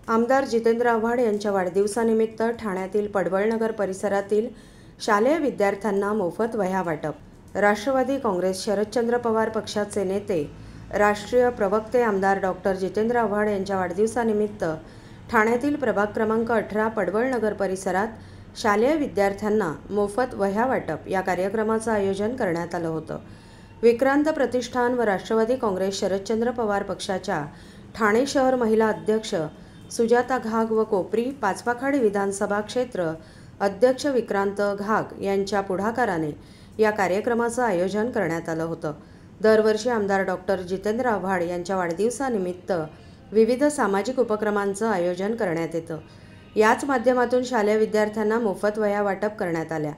आमदार जितेंद्र आव्हाड यांच्या वाढदिवसानिमित्त ठाण्यातील पडवळनगर परिसरातील शालेय विद्यार्थ्यांना मोफत वह्या वाटप। राष्ट्रवादी काँग्रेस शरदचंद्र पवार पक्षाचे नेते राष्ट्रीय प्रवक्ते आमदार डॉक्टर जितेंद्र आव्हाड यांच्या वाढदिवसानिमित्त ठाण्यातील प्रभाग क्रमांक 18 पडवळनगर परिसरात शालेय विद्यार्थ्यांना मोफत वह्या वाटप या कार्यक्रमाचं आयोजन करण्यात आलं होतं। विक्रांत प्रतिष्ठान व राष्ट्रवादी काँग्रेस शरदचंद्र पवार पक्षाच्या ठाणे शहर महिला अध्यक्ष सुजाता घाग व कोपरी पाचपाखाडी विधानसभा क्षेत्र अध्यक्ष विक्रांत घाग यांच्या पुढाकाराने या कार्यक्रमाचं आयोजन करण्यात आलं होतं। दरवर्षी आमदार डॉक्टर जितेंद्र आव्हाड यांच्या वाढदिवसानिमित्त विविध सामाजिक उपक्रमांचं आयोजन करण्यात येतं। याच माध्यमातून शालेय विद्यार्थ्यांना मोफत वह्या वाटप करण्यात आल्या।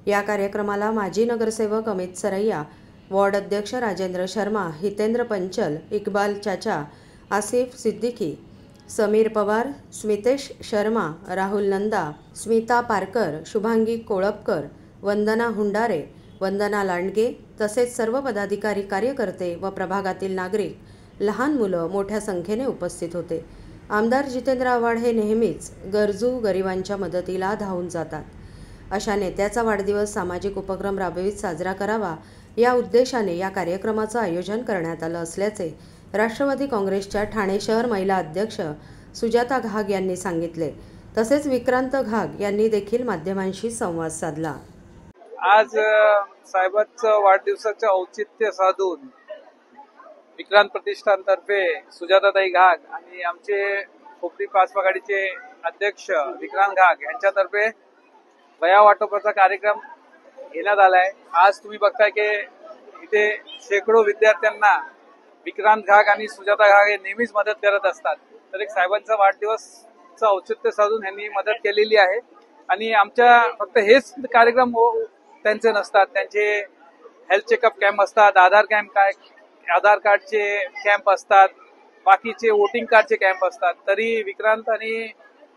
या कार्यक्रमाला माजी नगरसेवक अमित सरैया, वॉर्ड अध्यक्ष राजेंद्र शर्मा, हितेंद्र पंचल, इक्बाल चाचा, आसिफ सिद्दीकी, समीर पवार, स्मितेश शर्मा, राहुल नंदा, स्मिता पारकर, शुभांगी कोळपकर, वंदना हुंडारे, वंदना लांडगे तसेच सर्व पदाधिकारी, कार्यकर्ते व प्रभागातील नागरिक, लहान मुलं मोठ्या संख्येने उपस्थित होते। आमदार जितेंद्र आव्हाड हे नेहमीच गरजू गरिबांच्या मदतीला धावून जातात। अशा नेत्याचा वाढदिवस सामाजिक उपक्रम राबवित साजरा करावा या उद्देशाने या कार्यक्रमाचं आयोजन करण्यात आलं असल्याचे राष्ट्रवादी काँग्रेसच्या ठाणे शहर महिला अध्यक्ष सुजाता घाग यांनी सांगितले। तसेच विक्रांत घाग यांनी देखील माध्यमांशी संवाद साधला। आज साहेबांचं वाढदिवसाचं औचित्य साधून विक्रांत प्रतिष्ठानतर्फे सुजाताताई घाग आणि आमचे कोपरी पाचपाखाडीचे अध्यक्ष विक्रांत घाग यांच्यातर्फे वह्या वाटपाचा कार्यक्रम घेण्यात आलाय। आज तुम्ही बघताय की इथे शेकडो विद्यार्थ्यांना विक्रांत घाग आणि सुजाता घाग हे नेहमीच मदत करत असतात। तर एक साहेबांचा वाढदिवसाचं औचित्य साधून यांनी मदत केलेली आहे। आणि आमच्या फक्त हेच कार्यक्रम त्यांचे नसतात, त्यांचे हेल्थ चेकअप कॅम्प असतात, आधार कार्डचे कॅम्प असतात, बाकीचे वोटिंग कार्डचे कॅम्प असतात। तरी विक्रांत आणि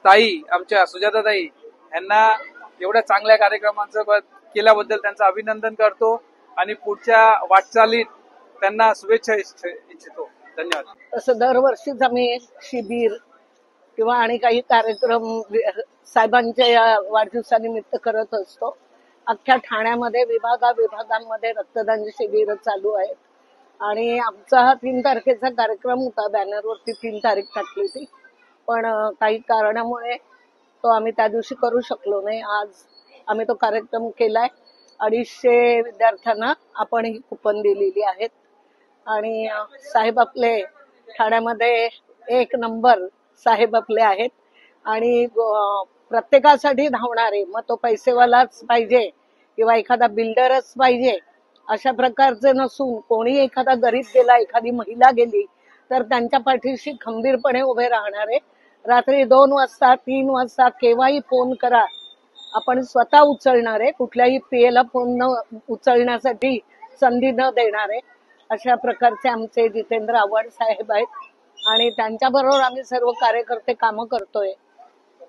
ताई आमच्या सुजाताताई यांना एवढ्या चांगल्या कार्यक्रमांचं केल्याबद्दल त्यांचं अभिनंदन करतो आणि पुढच्या वाटचालीत त्यांना शुभेच्छा इच्छितो। धन्यवाद। तसं दरवर्षीच आम्ही शिबिर किंवा आणि काही कार्यक्रम साहेबांच्या या वाढदिवसानिमित्त करत असतो। अख्ख्या ठाण्यामध्ये विभागांमध्ये रक्तदान शिबिर चालू आहेत आणि आमचा हा 3 तारखेचा कार्यक्रम होता। बॅनरवरती 3 तारीख टाकली होती, पण काही कारणामुळे तो आम्ही त्या दिवशी करू शकलो नाही। आज आम्ही तो कार्यक्रम केलाय। 250 विद्यार्थ्यांना आपण ही कुपन दिलेली आहेत आणि साहेब आपले ठाण्यामध्ये 1 नंबर साहेब आपले आहेत आणि प्रत्येकासाठी धावणारे, मग तो पैसेवालाच पाहिजे किंवा एखादा बिल्डरच पाहिजे अशा प्रकारचे नसून कोणी एखादा गरीब गेला, एखादी महिला गेली तर त्यांच्या पाठीशी खंबीरपणे उभे राहणारे। रात्री 2 वाजता 3 वाजता केव्हाही फोन करा, आपण स्वतः उचलणारे, कुठल्याही पीएला फोन न उचलण्यासाठी संधी न देणारे अशा प्रकारचे आमचे जितेंद्र आव्हाड साहेब आहेत आणि त्यांच्याबरोबर आम्ही सर्व कार्यकर्ते कामं करतोय।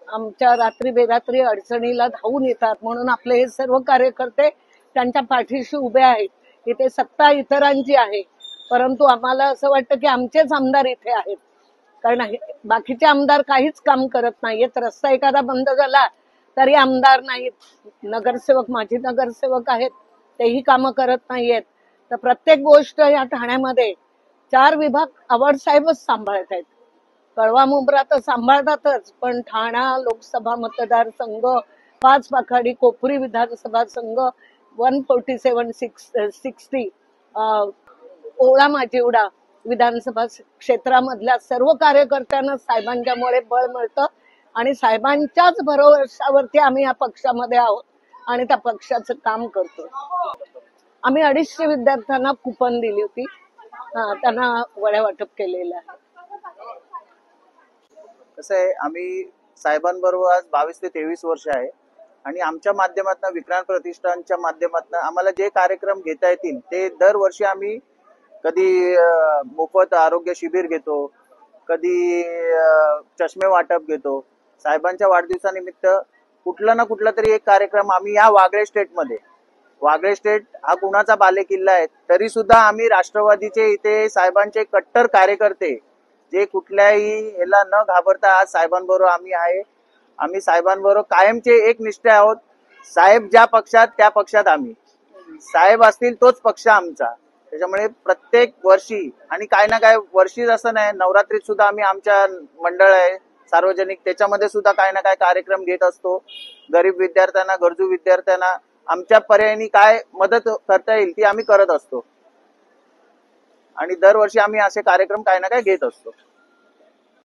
आमच्या रात्री बेरात्री अडचणीला धावून येतात म्हणून आपले हे सर्व कार्यकर्ते त्यांच्या पाठीशी उभे आहेत। इथे सत्ता इतरांची आहे, परंतु आम्हाला असं वाटतं की आमचेच आमदार इथे आहेत, कारण बाकीचे आमदार काहीच काम करत नाहीयेत। रस्ता एखादा बंद झाला तरी आमदार नाहीत, नगरसेवक माजी नगरसेवक आहेत तेही कामं करत नाहीयेत। तर प्रत्येक गोष्ट या ठाण्यामध्ये 4 विभाग आव्हाड साहेबच सांभाळत आहेत। कळवा मुंब्रा तर सांभाळतातच, पण ठाणा लोकसभा मतदारसंघ, पाचपाखाडी कोपरी विधानसभा संघ, 147-60 ओळा माजिवडा विधानसभा क्षेत्रामधल्या सर्व कार्यकर्त्यांना साहेबांच्यामुळे बळ मिळतं आणि साहेबांच्याच भरोशावरती आम्ही या पक्षामध्ये आहोत आणि त्या पक्षाचं काम करतो। आम्ही 250 विद्यार्थ्यांना कुपन दिली होती, त्यांना वड्या वाटप केलेलं आहे। कसं आहे, आम्ही साहेबांबरोबर आज 22 ते 23 वर्ष आहे आणि आमच्या माध्यमातून विक्रांत प्रतिष्ठानच्या माध्यमातून आम्हाला जे कार्यक्रम घेता येतील ते दरवर्षी आम्ही कधी मोफत आरोग्य शिबिर घेतो, कधी चष्मे वाटप घेतो। साहेबांच्या वाढदिवसानिमित्त कुठला ना कुठला तरी एक कार्यक्रम आम्ही या वागळे स्टेट हा कुणाचा बालेकिल्ला आहे, तरी सुद्धा आम्ही राष्ट्रवादीचे इथे साहेबांचे कट्टर कार्यकर्ते जे कुठल्याही ह्याला न घाबरता आज साहेबांबरोबर आम्ही आहे. आम्ही साहेबांबरोबर कायमचे एक निष्ठे आहोत. साहेब ज्या पक्षात त्या पक्षात आम्ही, साहेब असतील तोच पक्ष आमचा. त्याच्यामुळे प्रत्येक वर्षी आणि काय ना काय वर्षीच असं नाही, नवरात्रीत सुद्धा आम्ही आमच्या मंडळ आहे सार्वजनिक, त्याच्यामध्ये सुद्धा काय ना काय कार्यक्रम घेत असतो. गरीब विद्यार्थ्यांना, गरजू विद्यार्थ्यांना आमच्या पर्यायाने काय मदत करता येईल ती आम्ही करत असतो आणि दरवर्षी आम्ही असे कार्यक्रम काय ना काय घेत असतो.